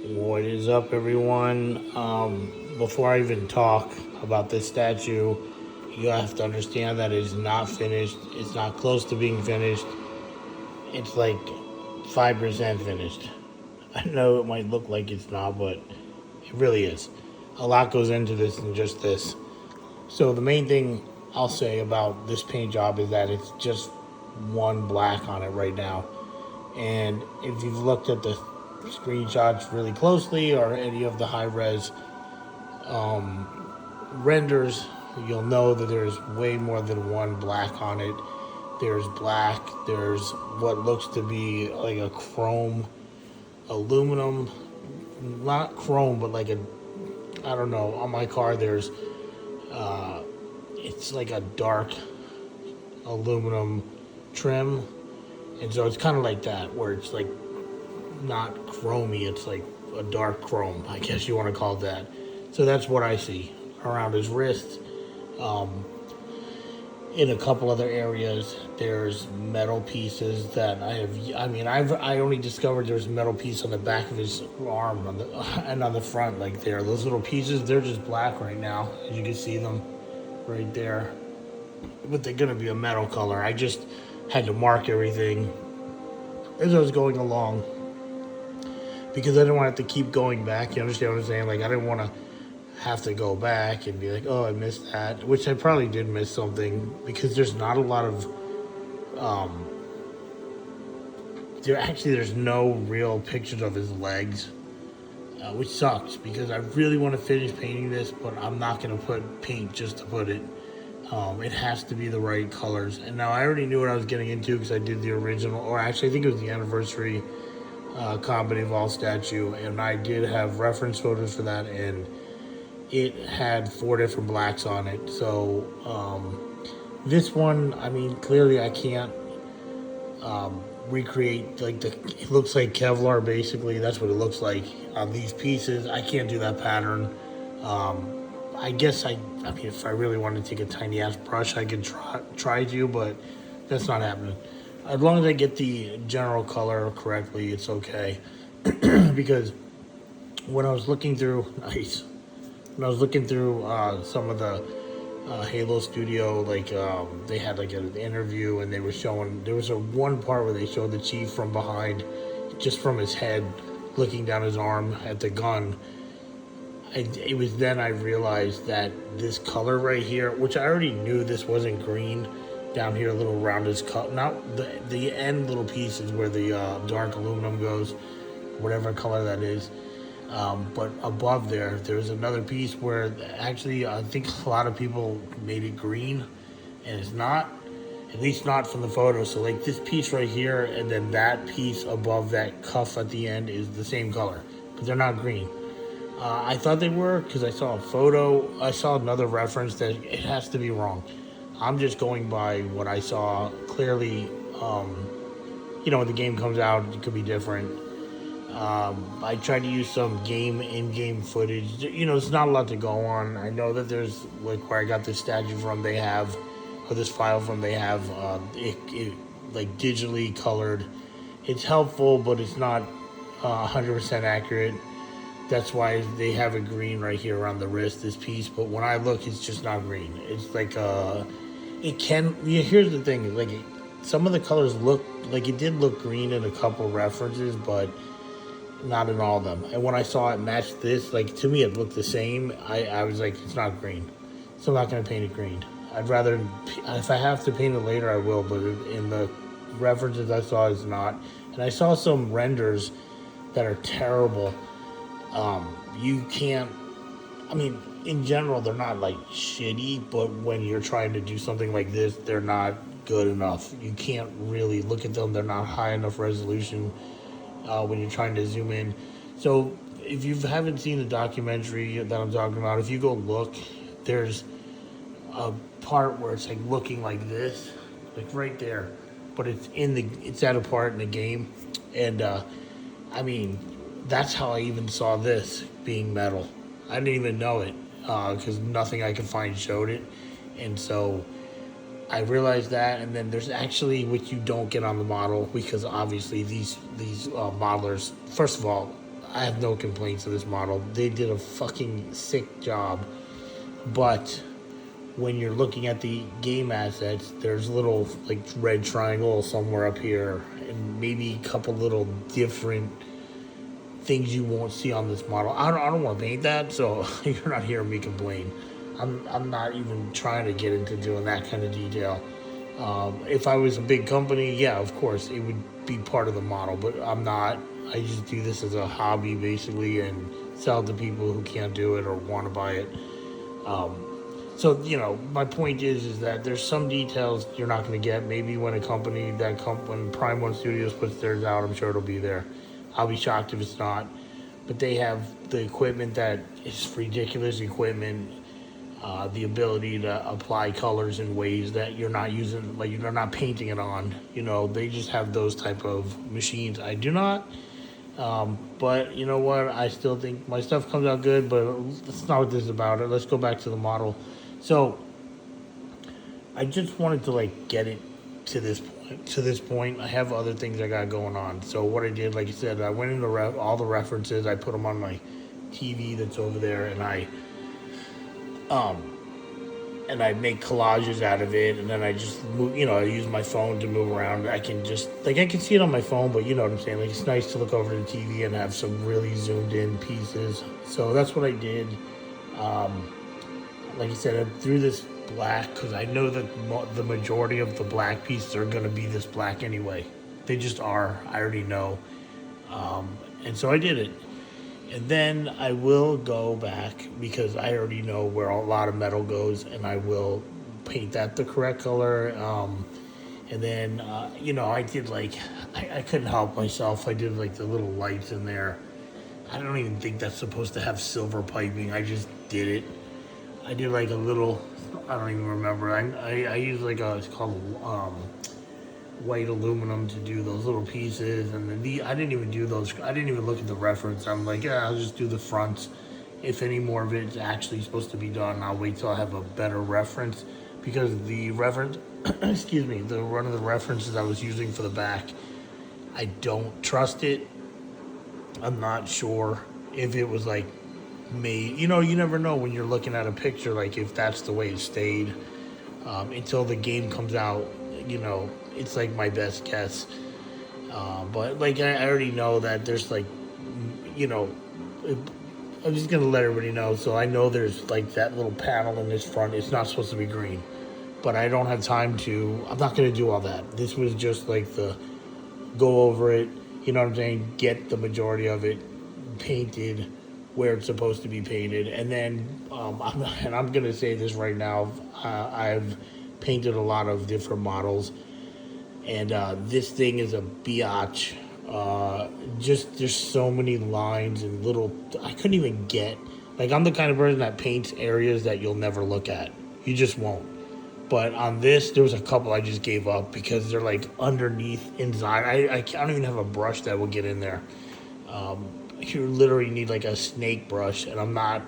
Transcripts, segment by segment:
What is up, everyone? Before I even talk about this statue, you have to understand that it is not finished. It's not close to being finished. It's like 5% finished. I know it might look like it's not, but it really is. A lot goes into this than just this. So, the main thing I'll say about this paint job is that it's just one black on it right now. And if you've looked at the screenshots really closely or any of the high res renders, you'll know that there's way more than one black on it. There's black, there's what looks to be like a chrome aluminum, not chrome, but like a, I don't know, on my car there's, it's like a dark aluminum trim. And so it's kind of like that, where it's like not chromy, it's like a dark chrome, I guess you want to call it that. So that's what I see around his wrist. In a couple other areas, there's metal pieces that I only discovered there's a metal piece on the back of his arm and on the front, like there. Those little pieces, they're just black right now, as you can see them right there. But they're gonna be a metal color. I just had to mark everything as I was going along because I didn't want to have to keep going back. You understand what I'm saying? Like, I didn't want to have to go back and be like, oh, I missed that, which I probably did miss something because there's not a lot of there's no real pictures of his legs, which sucks because I really want to finish painting this, but I'm not going to put paint just to put it. It has to be the right colors. And now I already knew what I was getting into because I did the original, or actually I think it was the anniversary Company of All statue, and I did have reference photos for that, and it had 4 different blacks on it. So this one, I mean, clearly I can't recreate, like, it looks like Kevlar basically. That's what it looks like on these pieces. I can't do that pattern. I guess I mean, if I really wanted to take a tiny ass brush, I could try to, but that's not happening. As long as I get the general color correctly, it's okay. Because when I was looking through, when I was looking through some of the Halo Studio, like they had like an interview, and they were showing, there was one part where they showed the chief from behind, just from his head, looking down his arm at the gun. It was then I realized that this color right here, which I already knew this wasn't green, down here a little around his cup, not the end little pieces where the dark aluminum goes, whatever color that is. But above there's another piece where actually I think a lot of people made it green, and it's not, at least not from the photo. So like this piece right here, and then that piece above that cuff at the end is the same color, but they're not green. I thought they were because I saw a photo. I saw another reference that it has to be wrong. I'm just going by what I saw. Clearly, when the game comes out, it could be different. I tried to use some in-game footage. There's not a lot to go on. I know that there's, like, where I got this statue from, they have, or this file from, they have it like digitally colored. It's helpful, but it's not 100% accurate. That's why they have it green right here around the wrist, this piece. But when I look, it's just not green. It's like here's the thing, like, some of the colors look like it did look green in a couple references, but not in all of them. And when I saw it match this, like, to me it looked the same. I was like, it's not green, so I'm not going to paint it green. I'd rather, if I have to paint it later, I will, but in the references I saw, it's not. And I saw some renders that are terrible. You can't, I mean, in general, they're not like shitty, but when you're trying to do something like this, they're not good enough. You can't really look at them. They're not high enough resolution when you're trying to zoom in. So if you haven't seen the documentary that I'm talking about, if you go look, there's a part where it's like looking like this, like right there, but it's at a part in the game. And I mean, that's how I even saw this being metal. I didn't even know it because nothing I could find showed it. And so I realized that, and then there's actually, which you don't get on the model, because obviously these modelers, first of all, I have no complaints of this model. They did a fucking sick job. But when you're looking at the game assets, there's a little like red triangle somewhere up here, and maybe a couple little different things you won't see on this model. I don't want to paint that, so you're not hearing me complain. I'm not even trying to get into doing that kind of detail. If I was a big company, yeah, of course, it would be part of the model, but I'm not. I just do this as a hobby, basically, and sell to people who can't do it or want to buy it. So, my point is that there's some details you're not going to get. Maybe when when Prime One Studios puts theirs out, I'm sure it'll be there. I'll be shocked if it's not. But they have the equipment that is ridiculous equipment. The ability to apply colors in ways that you're not using, like you're not painting it on. They just have those type of machines. I do not. But you know what? I still think my stuff comes out good, but that's not what this is about. Let's go back to the model. So I just wanted to get it to this point. I have other things I got going on. So what I did, like I said, I went into all the references. I put them on my TV that's over there, and I make collages out of it, and then I just move, I use my phone to move around. I can just, I can see it on my phone, but you know what I'm saying? It's nice to look over the TV and have some really zoomed in pieces. So that's what I did. Like I said, I threw this black because I know that the majority of the black pieces are going to be this black anyway. They just are. I already know. And so I did it. And then I will go back because I already know where a lot of metal goes, and I will paint that the correct color. And then, I did I couldn't help myself. I did the little lights in there. I don't even think that's supposed to have silver piping. I just did it. I did a little, I don't even remember. I used it's called white aluminum to do those little pieces, and then I didn't even do those. I didn't even look at the reference. I'm I'll just do the fronts. If any more of it's actually supposed to be done, I'll wait till I have a better reference, because the reference, excuse me, one of the references I was using for the back, I don't trust it. I'm not sure if it was made. You never know when you're looking at a picture, if that's the way it stayed, until the game comes out. It's my best guess. But I already know that there's I'm just gonna let everybody know. So I know there's that little panel in this front. It's not supposed to be green, but I don't have time to. I'm not gonna do all that. This was just the go over it. You know what I'm saying? Get the majority of it painted where it's supposed to be painted, and then I'm gonna say this right now. I've painted a lot of different models, and this thing is a biatch. Just there's so many lines and little. I couldn't even get. I'm the kind of person that paints areas that you'll never look at. You just won't. But on this, there was a couple I just gave up because they're underneath, inside. I don't even have a brush that will get in there. You literally need a snake brush, and I'm not,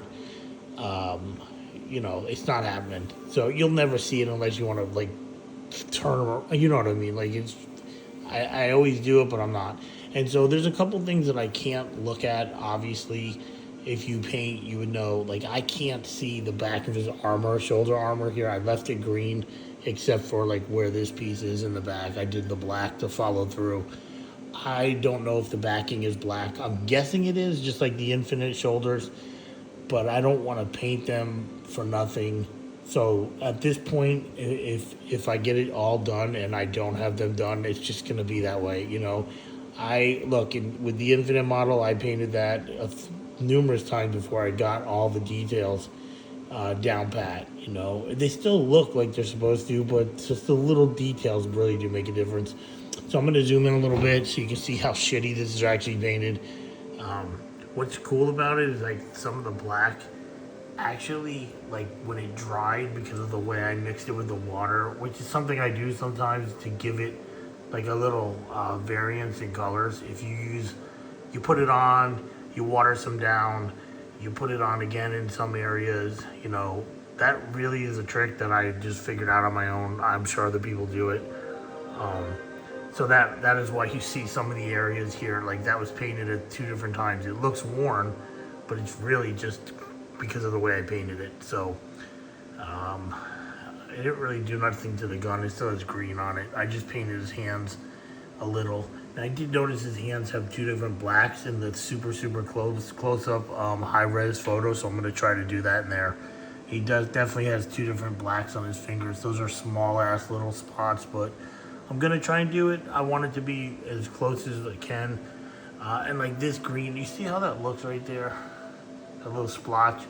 it's not happening. So you'll never see it unless you want to turn around. You know what I mean? I always do it, but I'm not. And so there's a couple things that I can't look at. Obviously, if you paint, you would know. I can't see the back of his armor, shoulder armor here. I left it green, except for where this piece is in the back. I did the black to follow through. I don't know if the backing is black. I'm guessing it is, just like the Infinite shoulders, but I don't want to paint them for nothing. So at this point, if I get it all done and I don't have them done, it's just going to be that way. With the Infinite model, I painted that numerous times before I got all the details down pat. They still look like they're supposed to, but just the little details really do make a difference. So I'm going to zoom in a little bit so you can see how shitty this is actually painted. What's cool about it is some of the black actually, when it dried, because of the way I mixed it with the water, which is something I do sometimes to give it a little variance in colors. If you put it on, you water some down, you put it on again in some areas, that really is a trick that I just figured out on my own. I'm sure other people do it. So that is why you see some of the areas here, like that was painted at 2 different times. It looks worn, but it's really just because of the way I painted it. So it didn't really do nothing to the gun. It still has green on it. I just painted his hands a little. And I did notice his hands have 2 different blacks in the super close up high res photo. So I'm gonna try to do that in there. He definitely has 2 different blacks on his fingers. Those are small ass little spots, but I'm gonna try and do it. I want it to be as close as I can. And like this green, you see how that looks right there? That little splotch.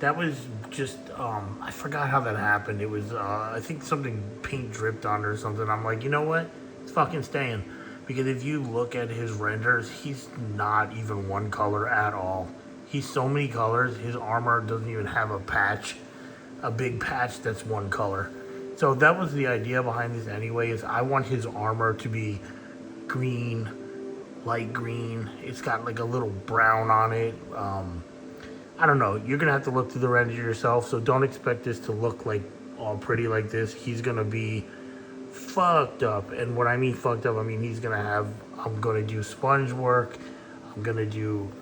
That was just, I forgot how that happened. It was, I think something paint dripped on it or something. I'm like, you know what? It's fucking staying. Because if you look at his renders, he's not even one color at all. He's so many colors. His armor doesn't even have a patch, a big patch that's one color. So that was the idea behind this anyway, is I want his armor to be green, light green. It's got like a little brown on it. I don't know. You're going to have to look through the render yourself, so don't expect this to look like all pretty like this. He's going to be fucked up. And when I mean fucked up, I mean he's going to have, I'm going to do sponge work. I'm going to do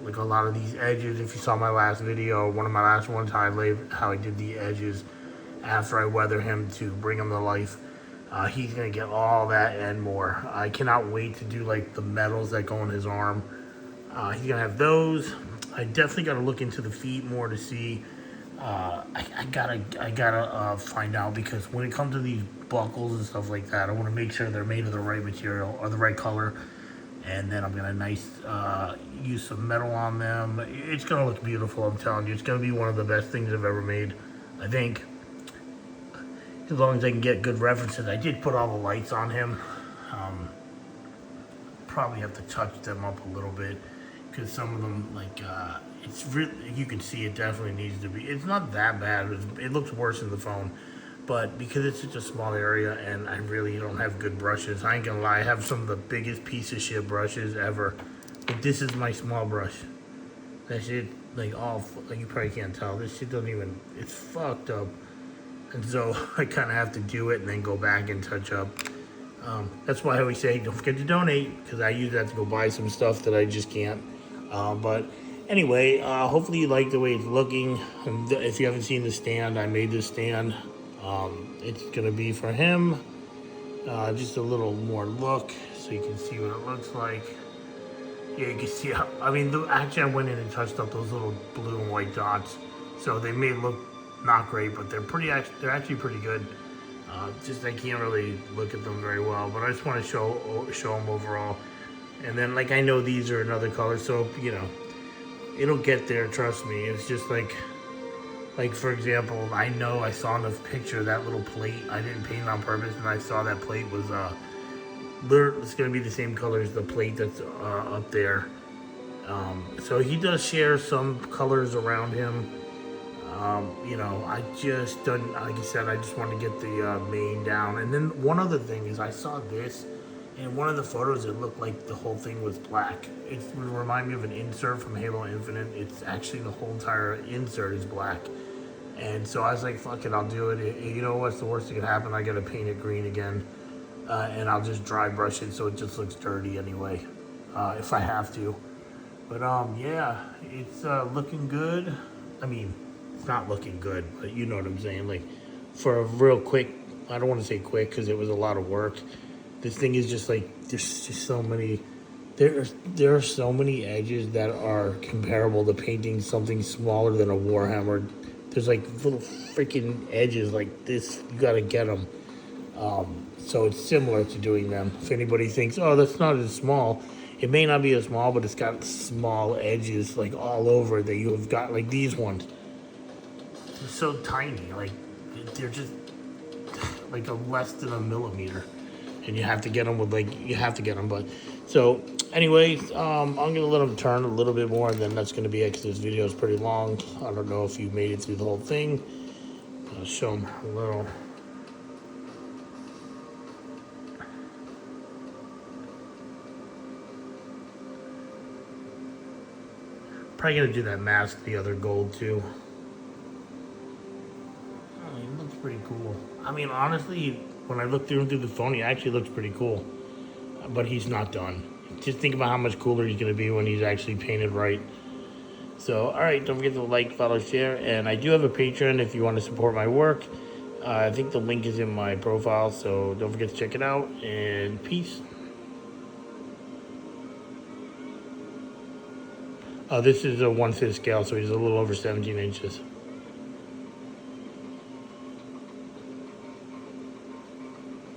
like a lot of these edges. If you saw my last video, one of my last ones, how I did the edges after I weather him to bring him to life. He's going to get all that and more. I cannot wait to do like the metals that go in his arm. He's going to have those. I definitely got to look into the feet more to see. I gotta find out, because when it comes to these buckles and stuff like that, I want to make sure they're made of the right material or the right color. And then I'm gonna use some metal on them. It's gonna look beautiful. I'm telling you, it's gonna be one of the best things I've ever made. I think, as long as I can get good references. I did put all the lights on him. Probably have to touch them up a little bit, because some of them, like, it's really, you can see it definitely needs to be, it's not that bad. It looks worse in the phone, but because it's such a small area and I really don't have good brushes, I ain't gonna lie, I have some of the biggest piece of shit brushes ever. But this is my small brush. That shit, like, like, you probably can't tell. This shit doesn't even, it's fucked up. And so I kind of have to do it and then go back and touch up. That's why I always say, don't forget to donate, because I use that to go buy some stuff that I just can't. But anyway, hopefully you like the way it's looking. And if you haven't seen the stand, I made this stand. It's gonna be for him. Just a little more look, so you can see what it looks like. Yeah, you can see how, I mean, actually I went in and touched up those little blue and white dots. So they may look not great, but they're actually pretty good. Just I can't really look at them very well, but I just want to show them overall. And then, like, I know these are another color, so, you know, it'll get there, trust me. It's just like for example, I know I saw in the picture that little plate. I didn't paint it on purpose, and I saw that plate was, it's going to be the same color as the plate that's up there. So he does share some colors around him. You know, I just don't, like I said, I just want to get the main down. And then one other thing is, I saw this, in one of the photos it looked like the whole thing was black. It would remind me of an insert from Halo Infinite. It's actually, the whole entire insert is black. And so I was like, fuck it, I'll do it. You know what's the worst that could happen? I gotta paint it green again. And I'll just dry brush it so it just looks dirty anyway, if I have to. But yeah, it's looking good. I mean, it's not looking good, but you know what I'm saying. Like, for a real quick, I don't want to say quick because it was a lot of work. This thing is just like, there's just so many, there are so many edges that are comparable to painting something smaller than a Warhammer. There's like little freaking edges like this, you gotta get them. So it's similar to doing them. If anybody thinks, oh, that's not as small, it may not be as small, but it's got small edges like all over that you have got, like these ones. They're so tiny, like they're just like less than a millimeter, and you have to get them with But so anyway, I'm gonna let them turn a little bit more, and then that's gonna be it, because this video is pretty long. I don't know if you made it through the whole thing. I'll show them a little. Probably gonna do that mask, the other gold too. Oh, it looks pretty cool. I mean, honestly, when I look through him through the phone, he actually looks pretty cool. But he's not done. Just think about how much cooler he's going to be when he's actually painted right. So, all right, don't forget to like, follow, share. And I do have a Patreon if you want to support my work. I think the link is in my profile, so don't forget to check it out. And peace. This is a 1/5 scale, so he's a little over 17 inches.